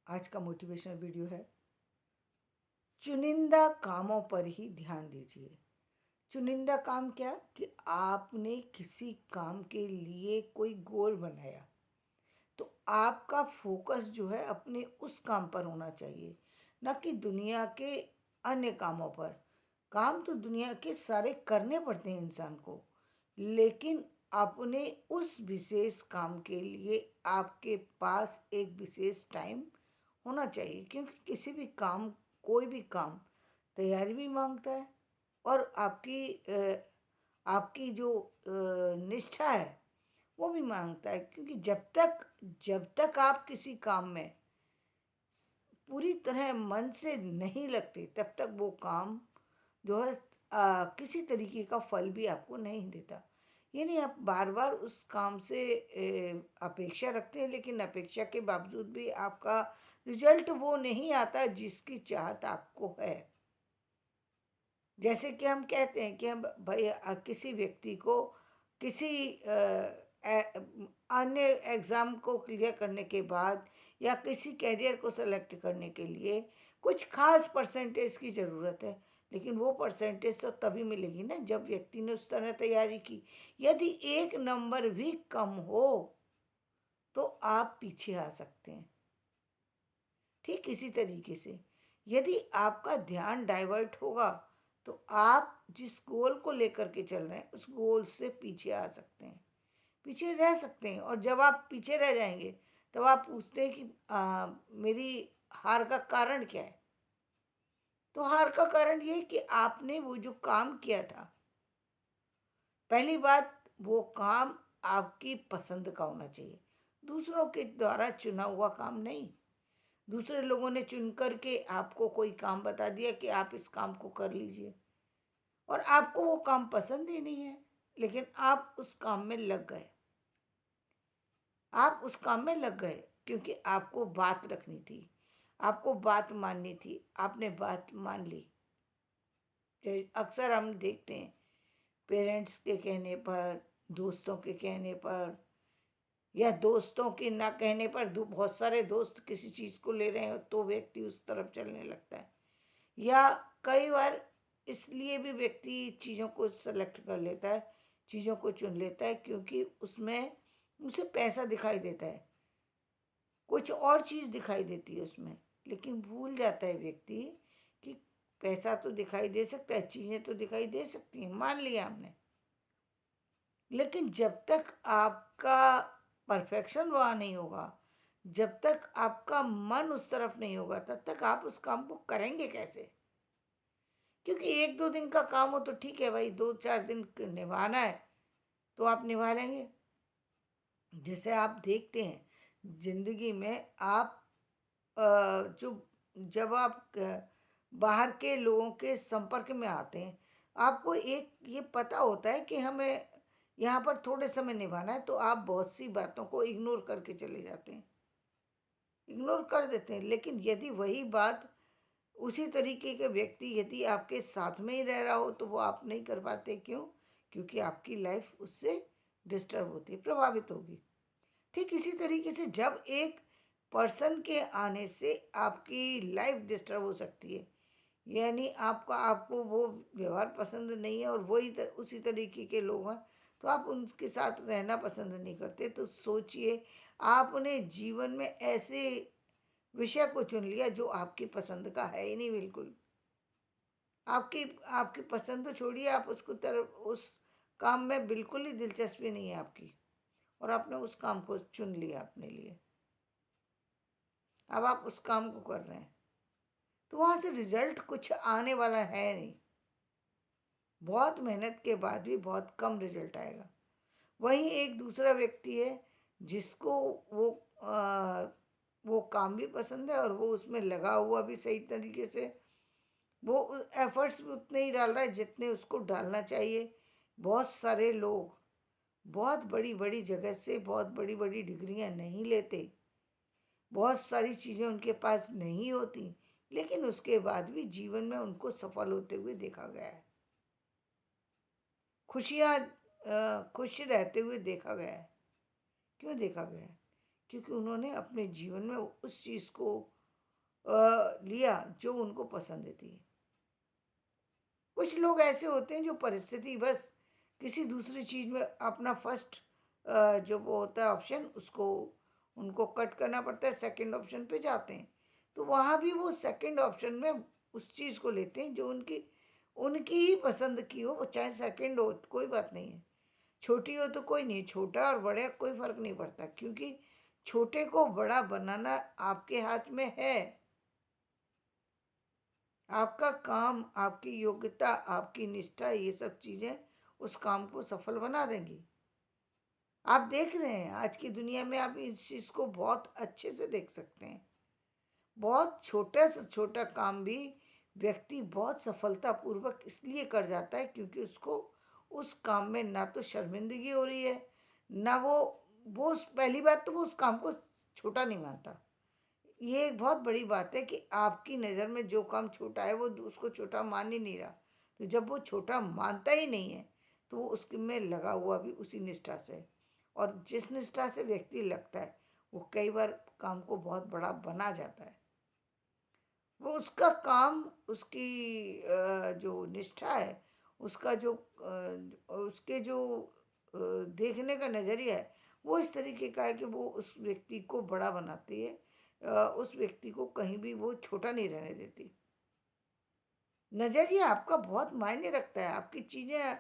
आज का motivational video है, चुनिंदा कामों पर ही ध्यान दीजिए। चुनिंदा काम क्या कि आपने किसी काम के लिए कोई गोल बनाया, तो आपका फोकस जो है अपने उस काम पर होना चाहिए, ना कि दुनिया के अन्य कामों पर। काम तो दुनिया के सारे करने पड़ते हैं इंसान को, लेकिन अपने उस विशेष काम के लिए आपके पास एक विशेष टाइम होना चाहिए, क्योंकि किसी भी काम, कोई भी काम तैयारी भी मांगता है, और आपकी जो निष्ठा है वो भी मांगता है। क्योंकि जब तक आप किसी काम में पूरी तरह मन से नहीं लगते, तब तक वो काम जो है किसी तरीके का फल भी आपको नहीं देता। ये नहीं, आप बार बार उस काम से अपेक्षा रखते हैं, लेकिन अपेक्षा के बावजूद भी आपका रिजल्ट वो नहीं आता जिसकी चाहत आपको है। जैसे कि हम कहते हैं कि हम भाई किसी व्यक्ति को किसी अन्य एग्ज़ाम को क्लियर करने के बाद या किसी कैरियर को सेलेक्ट करने के लिए कुछ खास परसेंटेज की ज़रूरत है, लेकिन वो परसेंटेज तो तभी मिलेगी ना जब व्यक्ति ने उस तरह तैयारी की। यदि एक नंबर भी कम हो तो आप पीछे आ सकते हैं। ठीक इसी तरीके से यदि आपका ध्यान डाइवर्ट होगा तो आप जिस गोल को लेकर के चल रहे हैं उस गोल से पीछे आ सकते हैं, पीछे रह सकते हैं। और जब आप पीछे रह जाएंगे तब आप पूछते हैं कि मेरी हार का कारण क्या है। तो हार का कारण ये कि आपने वो जो काम किया था, पहली बात, वो काम आपकी पसंद का होना चाहिए, दूसरों के द्वारा चुना हुआ काम नहीं। दूसरे लोगों ने चुन कर के आपको कोई काम बता दिया कि आप इस काम को कर लीजिए, और आपको वो काम पसंद ही नहीं है, लेकिन आप उस काम में लग गए। आप उस काम में लग गए क्योंकि आपको बात रखनी थी, आपको बात माननी थी, आपने बात मान ली। अक्सर हम देखते हैं, पेरेंट्स के कहने पर, दोस्तों के कहने पर, या दोस्तों के ना कहने पर, बहुत सारे दोस्त किसी चीज़ को ले रहे हैं तो व्यक्ति उस तरफ चलने लगता है। या कई बार इसलिए भी व्यक्ति चीज़ों को सेलेक्ट कर लेता है, चीज़ों को चुन लेता है, क्योंकि उसमें उसे पैसा दिखाई देता है, कुछ और चीज़ दिखाई देती है उसमें। लेकिन भूल जाता है व्यक्ति कि पैसा तो दिखाई दे सकता है, चीज़ें तो दिखाई दे सकती हैं, मान लिया हमने, लेकिन जब तक आपका परफेक्शन वहाँ नहीं होगा, जब तक आपका मन उस तरफ नहीं होगा, तब तक आप उस काम को करेंगे कैसे। क्योंकि एक दो दिन का काम हो तो ठीक है भाई, दो चार दिन निभाना है तो आप निभा लेंगे। जैसे आप देखते हैं जिंदगी में, आप जो जब आप बाहर के लोगों के संपर्क में आते हैं, आपको एक ये पता होता है कि हमें यहाँ पर थोड़े समय निभाना है, तो आप बहुत सी बातों को इग्नोर करके चले जाते हैं, इग्नोर कर देते हैं। लेकिन यदि वही बात उसी तरीके के व्यक्ति यदि आपके साथ में ही रह रहा हो तो वो आप नहीं कर पाते। क्यों? क्योंकि आपकी लाइफ उससे डिस्टर्ब होती है, प्रभावित होगी। ठीक इसी तरीके से जब एक पर्सन के आने से आपकी लाइफ डिस्टर्ब हो सकती है, यानी आपको वो व्यवहार पसंद नहीं है और उसी तरीके के लोग हैं, तो आप उनके साथ रहना पसंद नहीं करते, तो सोचिए आपने जीवन में ऐसे विषय को चुन लिया जो आपकी पसंद का है ही नहीं बिल्कुल। आपकी आपकी पसंद तो छोड़िए, आप उसको तरफ उस काम में बिल्कुल ही दिलचस्पी नहीं है आपकी, और आपने उस काम को चुन लिया अपने लिए। अब आप उस काम को कर रहे हैं तो वहाँ से रिजल्ट कुछ आने वाला है नहीं। बहुत मेहनत के बाद भी बहुत कम रिजल्ट आएगा। वहीं एक दूसरा व्यक्ति है जिसको वो वो काम भी पसंद है और वो उसमें लगा हुआ भी सही तरीके से, वो एफर्ट्स भी उतने ही डाल रहा है जितने उसको डालना चाहिए। बहुत सारे लोग बहुत बड़ी बड़ी जगह से बहुत बड़ी बड़ी डिग्रियां नहीं लेते, बहुत सारी चीज़ें उनके पास नहीं होती, लेकिन उसके बाद भी जीवन में उनको सफल होते हुए देखा गया है, खुशियाँ खुश रहते हुए देखा गया है। क्यों देखा गया है? क्योंकि उन्होंने अपने जीवन में उस चीज़ को लिया जो उनको पसंद थी। कुछ लोग ऐसे होते हैं जो परिस्थिति बस किसी दूसरी चीज़ में अपना फर्स्ट जो वो होता है ऑप्शन उसको उनको कट करना पड़ता है, सेकंड ऑप्शन पे जाते हैं। तो वहाँ भी वो सेकंड ऑप्शन में उस चीज़ को लेते हैं जो उनकी उनकी ही पसंद की हो, वो चाहे सेकंड हो कोई बात नहीं है। छोटी हो तो कोई नहीं, छोटा और बड़ा कोई फ़र्क नहीं पड़ता, क्योंकि छोटे को बड़ा बनाना आपके हाथ में है। आपका काम, आपकी योग्यता, आपकी निष्ठा, ये सब चीज़ें उस काम को सफल बना देंगी। आप देख रहे हैं आज की दुनिया में, आप इस चीज़ को बहुत अच्छे से देख सकते हैं। बहुत छोटा से छोटा काम भी व्यक्ति बहुत सफलतापूर्वक इसलिए कर जाता है क्योंकि उसको उस काम में ना तो शर्मिंदगी हो रही है, ना वो पहली बात तो वो उस काम को छोटा नहीं मानता। ये एक बहुत बड़ी बात है कि आपकी नज़र में जो काम छोटा है वो उसको छोटा मान ही नहीं रहा। तो जब वो छोटा मानता ही नहीं है तो वो उसमें लगा हुआ भी उसी निष्ठा से है। और जिस निष्ठा से व्यक्ति लगता है वो कई बार काम को बहुत बड़ा बना जाता है। वो उसका काम, उसकी जो निष्ठा है, उसका जो उसके जो देखने का नज़रिया है वो इस तरीके का है कि वो उस व्यक्ति को बड़ा बनाती है, उस व्यक्ति को कहीं भी वो छोटा नहीं रहने देती। नज़रिया आपका बहुत मायने रखता है, आपकी चीज़ें,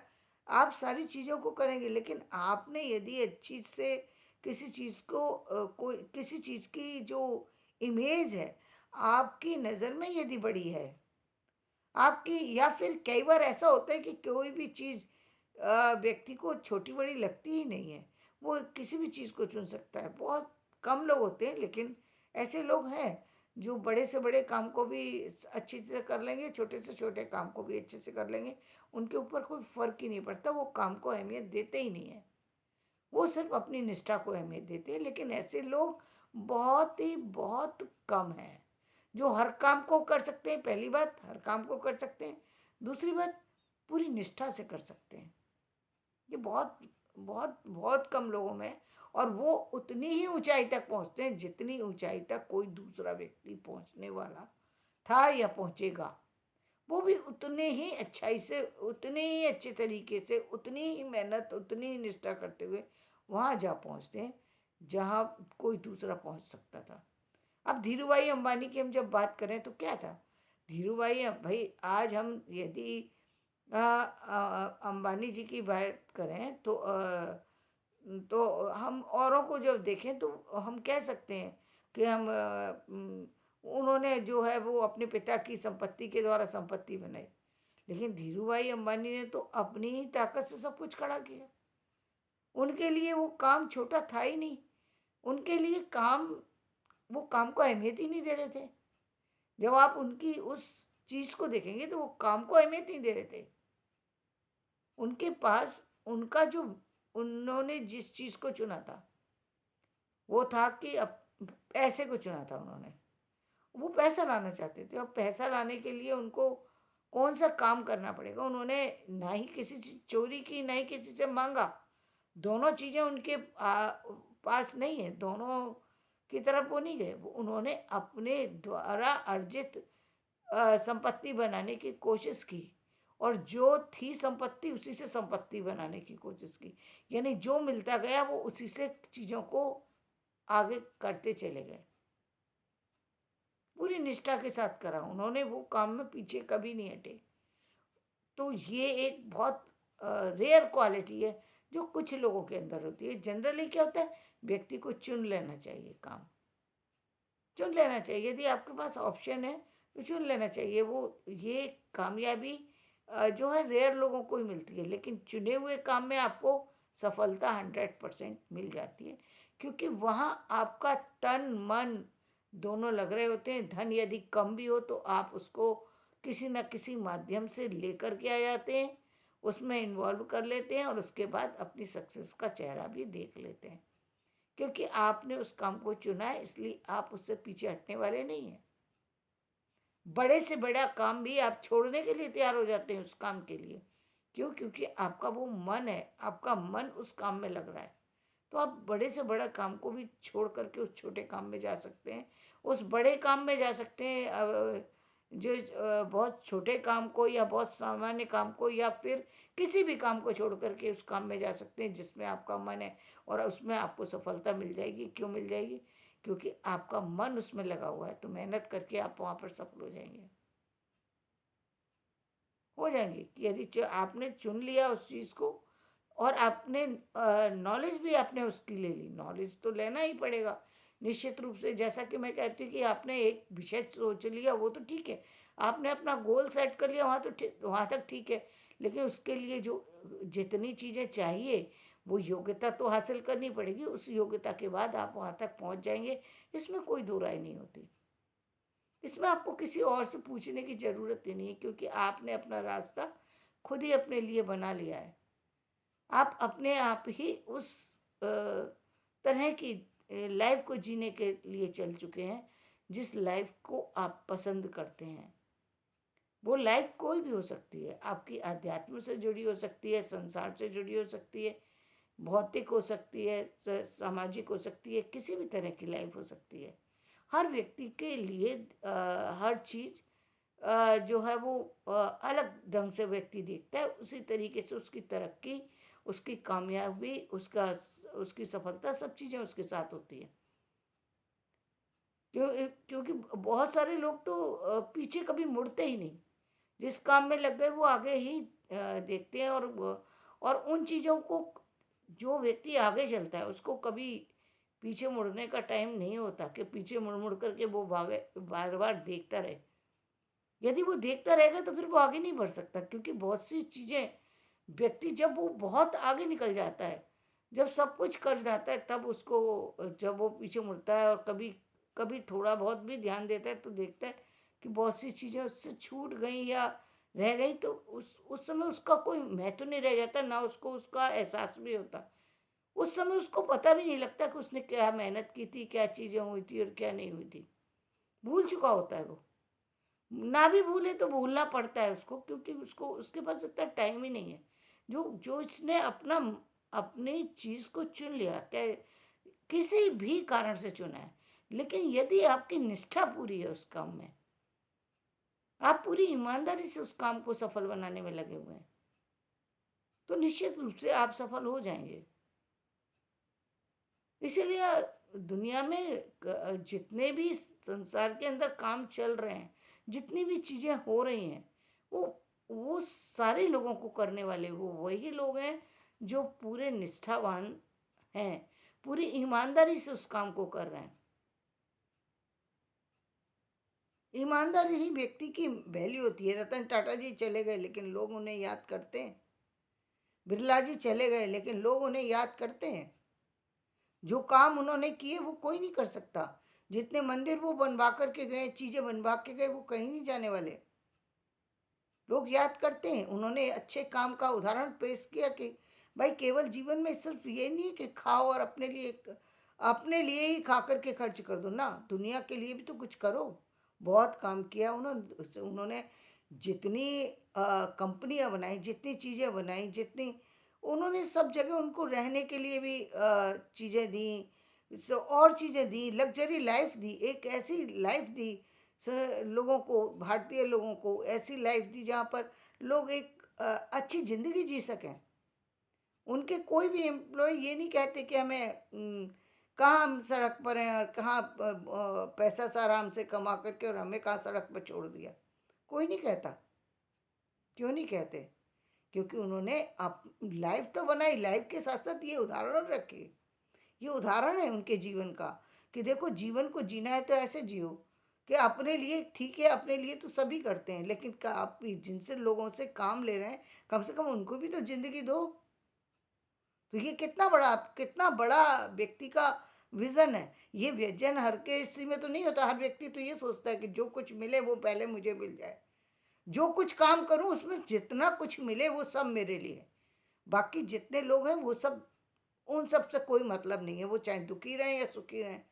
आप सारी चीज़ों को करेंगे, लेकिन आपने यदि अच्छी से किसी चीज़ को कोई किसी चीज़ की जो इमेज है, आपकी नज़र में यदि बड़ी है, आपकी, या फिर कई बार ऐसा होता है कि कोई भी चीज़ व्यक्ति को छोटी-बड़ी लगती ही नहीं है। वो किसी भी चीज़ को चुन सकता है। बहुत कम लोग होते हैं, लेकिन ऐसे लोग हैं जो बड़े से बड़े काम को भी अच्छी तरह कर लेंगे, छोटे से छोटे काम को भी अच्छे से कर लेंगे। उनके ऊपर कोई फ़र्क ही नहीं पड़ता, वो काम को अहमियत देते ही नहीं हैं। वो सिर्फ़ अपनी निष्ठा को अहमियत देते हैं, लेकिन ऐसे लोग बहुत ही बहुत कम हैं, जो हर काम को कर सकते हैं। पहली बात, हर काम को कर सकते हैं। दूसरी बात, पूरी निष्ठा से कर सकते हैं। ये बहुत बहुत बहुत कम लोगों में है, और वो उतनी ही ऊँचाई तक पहुँचते हैं जितनी ऊँचाई तक कोई दूसरा व्यक्ति पहुँचने वाला था या पहुँचेगा। वो भी उतने ही अच्छाई से, उतने ही अच्छे तरीके से, उतनी ही मेहनत, उतनी ही निष्ठा करते हुए वहाँ जा पहुँचते हैं जहाँ कोई दूसरा पहुँच सकता था। अब धीरूभाई अंबानी की हम जब बात करें तो क्या था? धीरूभाई भाई, आज हम यदि अंबानी जी की बात करें तो हम औरों को जब देखें तो हम कह सकते हैं कि उन्होंने जो है वो अपने पिता की संपत्ति के द्वारा संपत्ति बनाई। लेकिन धीरूभाई अंबानी ने तो अपनी ही ताकत से सब कुछ खड़ा किया। उनके लिए वो काम छोटा था ही नहीं। उनके लिए वो काम को अहमियत ही नहीं दे रहे थे। जब आप उनकी उस चीज़ को देखेंगे तो वो काम को अहमियत नहीं दे रहे थे। उनके पास उनका जो उन्होंने जिस चीज़ को चुना था, वो था कि पैसे को चुना था उन्होंने। वो पैसा लाना चाहते थे, और पैसा लाने के लिए उनको कौन-सा काम करना पड़ेगा। उन्होंने ना ही किसी चीज़ चोरी की, ना ही किसी से माँगा। दोनों चीज़ें उनके पास नहीं है, दोनों की तरफ वो नहीं गए। वो उन्होंने अपने द्वारा अर्जित संपत्ति बनाने की कोशिश की, और जो थी संपत्ति उसी से संपत्ति बनाने की कोशिश की। यानी जो मिलता गया वो उसी से चीज़ों को आगे करते चले गए। पूरी निष्ठा के साथ करा उन्होंने, वो काम में पीछे कभी नहीं हटे। तो ये एक बहुत रेयर क्वालिटी है जो कुछ लोगों के अंदर होती है। जनरली क्या होता है, व्यक्ति को चुन लेना चाहिए काम। चुन लेना चाहिए, यदि आपके पास ऑप्शन है तो चुन लेना चाहिए। वो ये कामयाबी जो है रेयर लोगों को ही मिलती है, लेकिन चुने हुए काम में आपको सफलता 100% मिल जाती है, क्योंकि वहाँ आपका तन मन दोनों लग रहे होते हैं। धन यदि कम भी हो तो आप उसको किसी न किसी माध्यम से लेकर के आ जाते हैं, उसमें इन्वॉल्व कर लेते हैं, और उसके बाद अपनी सक्सेस का चेहरा भी देख लेते हैं, क्योंकि आपने उस काम को चुना है, इसलिए आप उससे पीछे हटने वाले नहीं हैं। बड़े से बड़ा काम भी आप छोड़ने के लिए तैयार हो जाते हैं उस काम के लिए। क्यों? क्योंकि आपका वो मन है, आपका मन उस काम में लग रहा है। तो आप बड़े से बड़ा काम को भी छोड़ करके उस छोटे काम में जा सकते हैं, उस बड़े काम में जा सकते हैं। जो बहुत छोटे काम को या बहुत सामान्य काम को या फिर किसी भी काम को छोड़ करके उस काम में जा सकते हैं जिसमें आपका मन है, और उसमें आपको सफलता मिल जाएगी। क्यों मिल जाएगी? क्योंकि आपका मन उसमें लगा हुआ है, तो मेहनत करके आप वहाँ पर सफल हो जाएंगे, हो जाएंगे। कि यदि आपने चुन लिया उस चीज़ को, और आपने नॉलेज भी आपने उसकी ले ली, नॉलेज तो लेना ही पड़ेगा निश्चित रूप से। जैसा कि मैं कहती हूँ कि आपने एक विषय सोच लिया, वो तो ठीक है, आपने अपना गोल सेट कर लिया, वहाँ तो वहाँ तक ठीक है। लेकिन उसके लिए जो जितनी चीज़ें चाहिए, वो योग्यता तो हासिल करनी पड़ेगी। उस योग्यता के बाद आप वहाँ तक पहुँच जाएंगे, इसमें कोई दो राय नहीं होती। इसमें आपको किसी और से पूछने की ज़रूरत ही नहीं है, क्योंकि आपने अपना रास्ता खुद ही अपने लिए बना लिया है। आप अपने आप ही उस तरह की लाइफ को जीने के लिए चल चुके हैं, जिस लाइफ को आप पसंद करते हैं। वो लाइफ कोई भी हो सकती है, आपकी अध्यात्म से जुड़ी हो सकती है, संसार से जुड़ी हो सकती है, भौतिक हो सकती है, सामाजिक हो सकती है, किसी भी तरह की लाइफ हो सकती है। हर व्यक्ति के लिए हर चीज़ जो है वो अलग ढंग से व्यक्ति देखता है, उसी तरीके से उसकी तरक्की, उसकी कामयाबी, उसकी सफलता, सब चीज़ें उसके साथ होती है। क्योंकि बहुत सारे लोग तो पीछे कभी मुड़ते ही नहीं, जिस काम में लग गए वो आगे ही देखते हैं। और उन चीज़ों को, जो व्यक्ति आगे चलता है उसको कभी पीछे मुड़ने का टाइम नहीं होता कि पीछे मुड़ मुड़ करके वो भागे, बार बार देखता रहे। यदि वो देखता रहेगा तो फिर वो आगे नहीं बढ़ सकता, क्योंकि बहुत सी चीज़ें, व्यक्ति जब वो बहुत आगे निकल जाता है, जब सब कुछ कर जाता है, तब उसको जब वो पीछे मुड़ता है और कभी कभी थोड़ा बहुत भी ध्यान देता है, तो देखता है कि बहुत सी चीज़ें उससे छूट गई या रह गई, तो उस समय उसका कोई महत्व नहीं रह जाता, ना उसको उसका एहसास भी होता। उस समय उसको पता भी नहीं लगता कि उसने क्या मेहनत की थी, क्या चीज़ें हुई थी और क्या नहीं हुई थी। भूल चुका होता है वो। ना भी भूले तो भूलना पड़ता है उसको, क्योंकि उसको उसके पास इतना टाइम ही नहीं है। जो जो इसने अपना अपनी चीज़ को चुन लिया, क्या किसी भी कारण से चुना है, लेकिन यदि आपकी निष्ठा पूरी है उस काम में, आप पूरी ईमानदारी से उस काम को सफल बनाने में लगे हुए हैं, तो निश्चित रूप से आप सफल हो जाएंगे। इसीलिए दुनिया में जितने भी संसार के अंदर काम चल रहे हैं, जितनी भी चीज़ें हो रही हैं, वो सारे लोगों को करने वाले वो वही लोग हैं जो पूरे निष्ठावान हैं, पूरी ईमानदारी से उस काम को कर रहे हैं। ईमानदारी ही व्यक्ति की वैल्यू होती है। रतन टाटा जी चले गए लेकिन लोग उन्हें याद करते हैं। बिरला जी चले गए लेकिन लोग उन्हें याद करते हैं। जो काम उन्होंने किए वो कोई नहीं कर सकता। जितने मंदिर वो बनवा करके गए, चीजें बनवा के गए, वो कहीं नहीं जाने वाले। लोग याद करते हैं। उन्होंने अच्छे काम का उदाहरण पेश किया कि भाई केवल जीवन में सिर्फ ये नहीं है कि खाओ और अपने लिए ही खा करके खर्च कर दो ना, दुनिया के लिए भी तो कुछ करो। बहुत काम किया उन्होंने। उन्होंने जितनी कंपनियां बनाई, जितनी चीज़ें बनाई, जितनी उन्होंने, सब जगह उनको रहने के लिए भी चीज़ें दी, और चीज़ें दी, लग्जरी लाइफ दी, एक ऐसी लाइफ दी लोगों को, भारतीय लोगों को ऐसी लाइफ दी जहाँ पर लोग एक अच्छी ज़िंदगी जी सकें। उनके कोई भी एम्प्लॉय ये नहीं कहते कि कहाँ हम सड़क पर हैं और कहाँ पैसा सारा हमसे कमा करके और हमें कहाँ सड़क पर छोड़ दिया। कोई नहीं कहता। क्यों नहीं कहते? क्योंकि उन्होंने आप लाइफ तो बनाई, लाइफ के साथ साथ ये उदाहरण रखे। ये उदाहरण है उनके जीवन का कि देखो, जीवन को जीना है तो ऐसे जियो कि अपने लिए ठीक है, अपने लिए तो सभी करते हैं, लेकिन आप जिनसे लोगों से काम ले रहे हैं, कम से कम उनको भी तो जिंदगी दो। तो ये कितना बड़ा व्यक्ति का विजन है। ये विजन हर किसी में तो नहीं होता। हर व्यक्ति तो ये सोचता है कि जो कुछ मिले वो पहले मुझे मिल जाए, जो कुछ काम करूं उसमें जितना कुछ मिले वो सब मेरे लिए। बाकी जितने लोग हैं वो सब, उन सब से कोई मतलब नहीं है, वो चाहे दुखी रहें या सुखी रहें।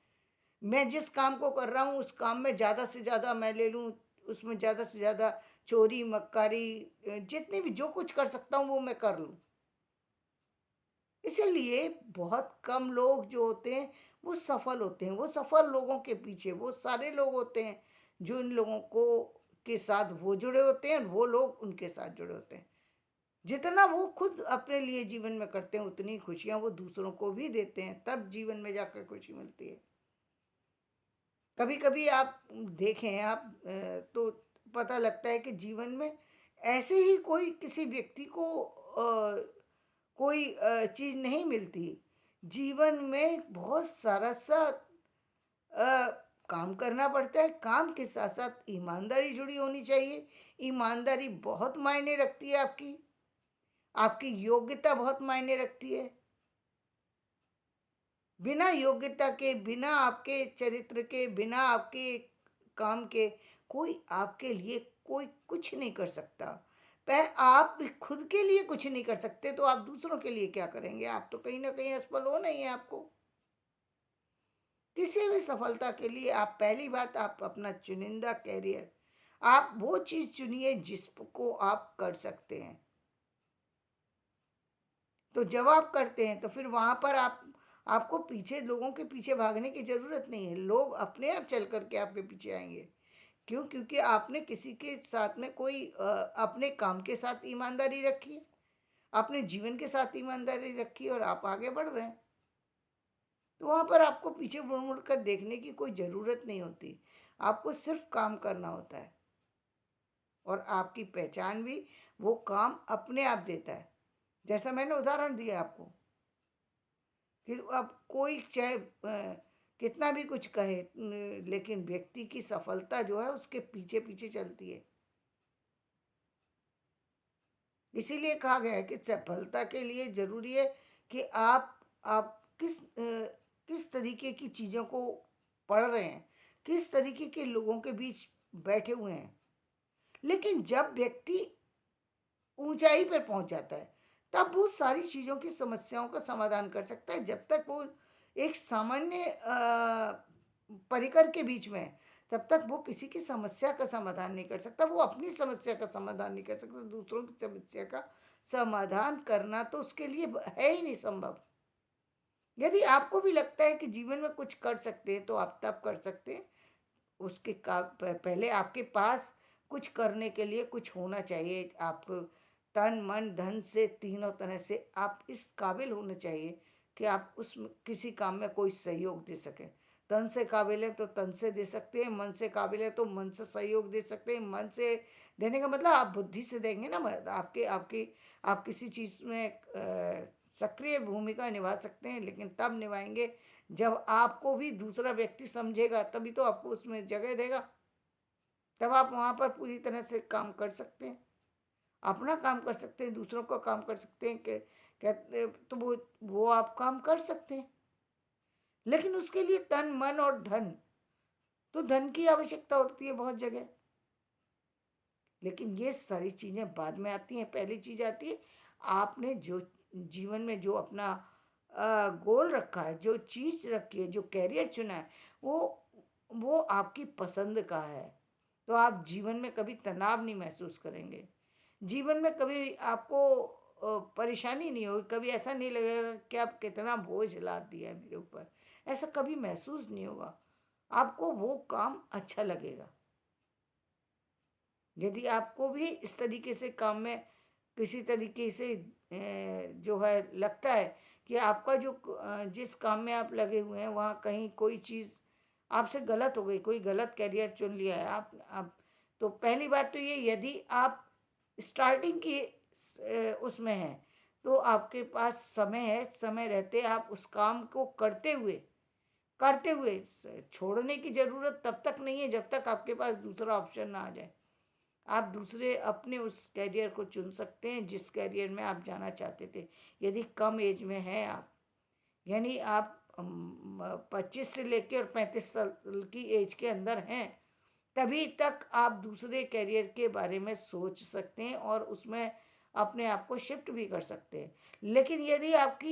मैं जिस काम को कर रहा हूँ उस काम में ज़्यादा से ज़्यादा मैं ले लूँ, उसमें ज़्यादा से ज़्यादा चोरी मक्कारी, जितनी भी जो कुछ कर सकता हूँ वो मैं कर लूँ। इसीलिए बहुत कम लोग जो होते हैं वो सफल होते हैं। वो सफल लोगों के पीछे वो सारे लोग होते हैं जो इन लोगों को के साथ वो जुड़े होते हैं और वो लोग उनके साथ जुड़े होते हैं। जितना वो खुद अपने लिए जीवन में करते हैं उतनी खुशियां वो दूसरों को भी देते हैं, तब जीवन में जाकर खुशी मिलती है। कभी कभी आप देखें आप तो पता लगता है कि जीवन में ऐसे ही कोई किसी व्यक्ति को कोई चीज नहीं मिलती। जीवन में बहुत सारा सा अ, काम करना पड़ता है। काम के साथ साथ ईमानदारी जुड़ी होनी चाहिए। ईमानदारी बहुत मायने रखती है। आपकी आपकी योग्यता बहुत मायने रखती है। बिना योग्यता के, बिना आपके चरित्र के, बिना आपके काम के कोई आपके लिए कोई कुछ नहीं कर सकता। आप भी खुद के लिए कुछ नहीं कर सकते तो आप दूसरों के लिए क्या करेंगे? आप तो कहीं ना कहीं असफल होना ही है आपको। किसी भी सफलता के लिए आप पहली बात आप अपना चुनिंदा कैरियर, आप वो चीज चुनिए जिसको आप कर सकते हैं। तो जब आप करते हैं तो फिर वहां पर आपको पीछे लोगों के पीछे भागने की जरूरत नहीं है। लोग अपने आप चल करके आपके पीछे आएंगे। क्यों? क्योंकि आपने किसी के साथ में कोई अपने काम के साथ ईमानदारी रखी है, अपने जीवन के साथ ईमानदारी रखी है और आप आगे बढ़ रहे हैं। तो वहां पर आपको पीछे मुड़ मुड़ कर देखने की कोई जरूरत नहीं होती। आपको सिर्फ काम करना होता है और आपकी पहचान भी वो काम अपने आप देता है। जैसा मैंने उदाहरण दिया आपको। फिर अब कोई चाहे कितना भी कुछ कहे लेकिन व्यक्ति की सफलता जो है उसके पीछे पीछे चलती है। इसीलिए कहा गया है कि सफलता के लिए जरूरी है कि आप किस तरीके की चीजों को पढ़ रहे हैं, किस तरीके के लोगों के बीच बैठे हुए हैं। लेकिन जब व्यक्ति ऊंचाई पर पहुंच जाता है तब वो सारी चीजों की समस्याओं का समाधान कर सकता है। जब तक वो एक सामान्य परिकर के बीच में है तब तक वो किसी की समस्या का समाधान नहीं कर सकता। वो अपनी समस्या का समाधान नहीं कर सकता। दूसरों की समस्या का समाधान करना तो उसके लिए है ही नहीं संभव। यदि आपको भी लगता है कि जीवन में कुछ कर सकते हैं तो आप तब कर सकते हैं। पहले आपके पास कुछ करने के लिए कुछ होना चाहिए। आप तन मन धन से तीनों तरह से आप इस काबिल होने चाहिए कि आप उस किसी काम में कोई सहयोग दे सकें। तन से काबिल है तो तन से दे सकते हैं, मन से काबिल है तो मन से सहयोग दे सकते हैं। मन से देने का मतलब आप बुद्धि से देंगे ना। आपके आपकी आप किसी चीज़ में सक्रिय भूमिका निभा सकते हैं लेकिन तब निभाएंगे जब आपको भी दूसरा व्यक्ति समझेगा, तभी तो आपको उसमें जगह देगा। तब आप वहाँ पर पूरी तरह से काम कर सकते हैं। अपना काम कर सकते हैं, दूसरों का काम कर सकते हैं। कहते तो वो आप काम कर सकते हैं। लेकिन उसके लिए तन मन और धन, तो धन की आवश्यकता होती है बहुत जगह। लेकिन ये सारी चीज़ें बाद में आती हैं। पहली चीज़ आती है आपने जो जीवन में जो अपना गोल रखा है, जो चीज़ रखी है, जो कैरियर चुना है, वो आपकी पसंद का है। तो आप जीवन में कभी तनाव नहीं महसूस करेंगे। जीवन में कभी आपको परेशानी नहीं होगी। कभी ऐसा नहीं लगेगा कि आप कितना बोझ लाद दिया है मेरे ऊपर। ऐसा कभी महसूस नहीं होगा। आपको वो काम अच्छा लगेगा। यदि आपको भी इस तरीके से काम में किसी तरीके से जो है लगता है कि आपका जिस काम में आप लगे हुए हैं वहाँ कहीं कोई चीज़ आपसे गलत हो गई, कोई गलत करियर चुन लिया है आप तो पहली बात तो ये, यदि आप स्टार्टिंग की उसमें हैं तो आपके पास समय है। समय रहते आप उस काम को करते हुए छोड़ने की ज़रूरत तब तक नहीं है जब तक आपके पास दूसरा ऑप्शन ना आ जाए। आप दूसरे अपने उस कैरियर को चुन सकते हैं जिस कैरियर में आप जाना चाहते थे। यदि कम एज में हैं आप, यानी आप 25 से लेकर और 35 साल की एज के अंदर हैं, तभी तक आप दूसरे कैरियर के बारे में सोच सकते हैं और उसमें अपने आप को शिफ्ट भी कर सकते हैं। लेकिन यदि आपकी